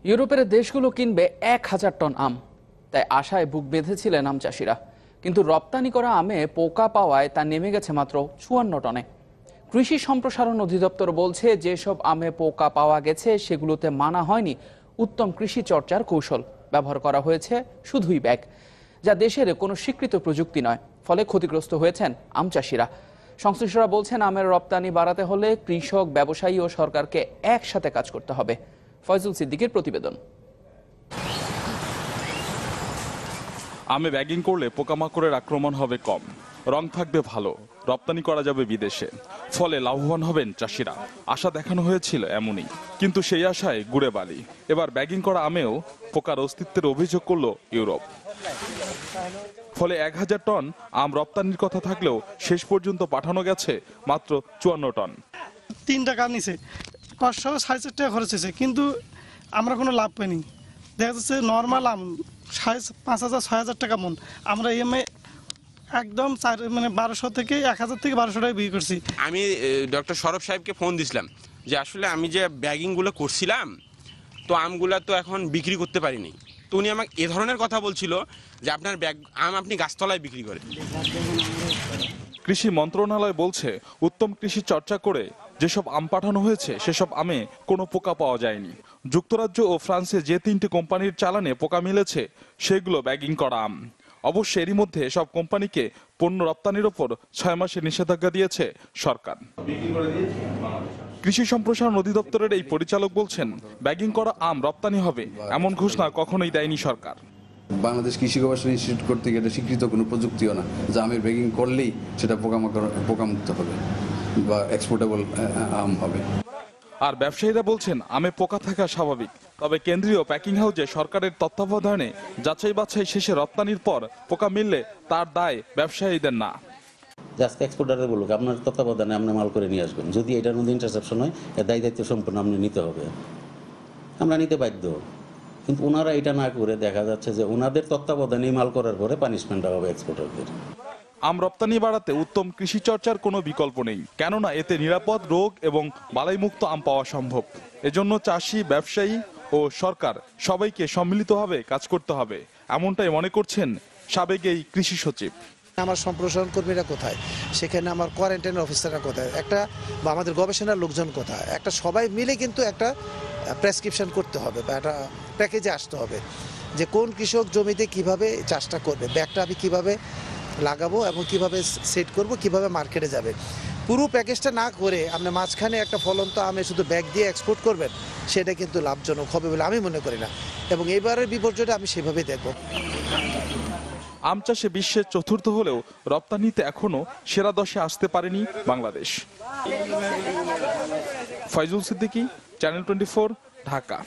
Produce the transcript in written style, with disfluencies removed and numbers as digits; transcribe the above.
ইউরোপের দেশগুলো কিনবে ১,০০০ টন আম, তাই আশায় বুক বেঁধেছিলেন আম চাষিরা। কিন্তু রপ্তানি করা আমে পোকা পাওয়ায় তা নেমে গেছে মাত্র ৫৪ টনে। কৃষি সম্প্রসারণ অধিদপ্তর বলছে, যেসব আমে পোকা পাওয়া গেছে সেগুলোতে মানা হয়নি উত্তম কৃষি চর্চার কৌশল, ব্যবহার করা হয়েছে শুধুই ব্যাগ, যা দেশের কোনো স্বীকৃত প্রযুক্তি নয়। ফলে ক্ষতিগ্রস্ত হয়েছেন আম চাষিরা। সংশ্লিষ্টরা বলছেন, আমের রপ্তানি বাড়াতে হলে কৃষক, ব্যবসায়ী ও সরকারকে একসাথে কাজ করতে হবে। ফয়জুল সিদ্দিকের প্রতিবেদন। আমে ব্যাগিং করলে পোকামাকড়ের আক্রমণ হবে কম, রং থাকবে ভালো, রপ্তানি করা যাবে বিদেশে, ফলে লাভবান হবেন চাষিরা। আশা দেখানো হয়েছিল এমনই, কিন্তু সেই আশায় গুড়ে বালি। এবার ব্যাগিং করা আমেও পোকার অস্তিত্বের অভিযোগ করল ইউরোপ। ফলে ১,০০০ টন আম রপ্তানির কথা থাকলেও শেষ পর্যন্ত পাঠানো গেছে মাত্র ৫৪ টন। ৩ টাকা নিছে, কষ্ট ৬.৫ টাকা খরচ হয়েছে, কিন্তু আমরা কোনো লাভ পাইনি। দেখা যাচ্ছে নর্মাল আম ৫,০০০-৬,০০০ টাকা মন, আমরা ইএমআই একদম ১২০০ থেকে ১,০০০ থেকে ১২০০ টাকা বিক্রি করছি। আমি ডক্টর সরব সাহেবকে ফোন দিছিলাম যে আসলে আমি যে ব্যাগিংগুলো করছিলাম, তো আমগুলো তো এখন বিক্রি করতে পারিনি। তো উনি আমাকে এ ধরনের কথা বলছিল যে আপনার ব্যাগ আম আপনি গাছতলায় বিক্রি করেন। কৃষি মন্ত্রণালয় বলছে, উত্তম কৃষি চর্চা করে যেসব আম পাঠানো হয়েছে সেসব আমে কোনো পোকা পাওয়া যায়নি। যুক্তরাজ্য ও ফ্রান্সে যে ৩টি কোম্পানির চালানে পোকা মিলেছে সেগুলো ব্যাগিং করা আম। অবশ্য এরই মধ্যে সব কোম্পানিকে পণ্য রপ্তানির ওপর ৬ মাসের নিষেধাজ্ঞা দিয়েছে সরকার। কৃষি সম্প্রসারণ অধিদপ্তরের এই পরিচালক বলছেন, ব্যাগিং করা আম রপ্তানি হবে এমন ঘোষণা কখনোই দেয়নি সরকার। বাংলাদেশ কৃষি গবেষণা ইনস্টিটিউট কর্তৃক এটা স্বীকৃত কোনো প্রযুক্তিও না যে আমের ব্যাগিং করলেই সেটা পোকামুক্ত হবে বা এক্সপোর্টেবল আম হবে। আর ব্যবসায়ীরা বলছেন, আমে পোকা থাকা স্বাভাবিক, তবে কেন্দ্রীয় প্যাকিং হাউসে সরকারের তত্ত্বাবধানে যাচাই বাছাই শেষে রপ্তানির পর পোকা মিললে তার দায় ব্যবসায়ীদের না। আজকে এক্সপোর্টারে বলুক আপনার তত্ত্বাবধানে আপনি মাল করে নিয়ে আসবেন, যদি এটার মধ্যে ইন্টারসেপশন হয় এর দায় দায়িত্ব সম্পূর্ণ আপনি নিতে হবে, আমরা নিতে বাধ্য। কিন্তু ওনারা এটা না করে দেখা যাচ্ছে যে ওনাদের তত্ত্বাবধানে মাল করার পরে পানিশমেন্ট হবে এক্সপোর্টারদের। আম রপ্তানি বাড়াতে উত্তম কৃষি চর্চার কোনো বিকল্প নেই, কেননা এতে নিরাপদ, রোগ এবং বালাইমুক্ত আম পাওয়া সম্ভব। এজন্য চাষি, ব্যবসায়ী ও সরকার সবাইকে সম্মিলিতভাবে কাজ করতে হবে, এমনটাই মনে করছেন সাবেক এই কৃষি সচিব। আমার সম্প্রসারণ কর্মীরা কোথায়, সেখানে আমার কোয়ারেন্টাইন অফিসাররা কোথায়, বা আমাদের গবেষণার লোকজন কোথায়, একটা সবাই মিলে কিন্তু একটা প্রেসক্রিপশন করতে হবে বা একটা প্যাকেজে আসতে হবে যে কোন কৃষক জমিতে কিভাবে চাষটা করবে, ব্যাগটা আমি কিভাবে লাগাবো এবং কিভাবে সেট করব, কিভাবে মার্কেটে যাবে। পুরো প্যাকেজটা না করে আপনি মাঝখানে একটা ফলন্ত আমে শুধু ব্যাগ দিয়ে এক্সপোর্ট করবেন, সেটা কিন্তু লাভজনক হবে বলে আমি মনে করি না, এবং এবারের বিপর্যয়টা আমি সেভাবেই দেখব। আম চাষে বিশ্বের চতুর্থ হলেও রপ্তানিতে এখনো সেরা 10-এ আসতে পারেনি বাংলাদেশ। ফয়জুল সিদ্দিকী, চ্যানেল 24, ঢাকা।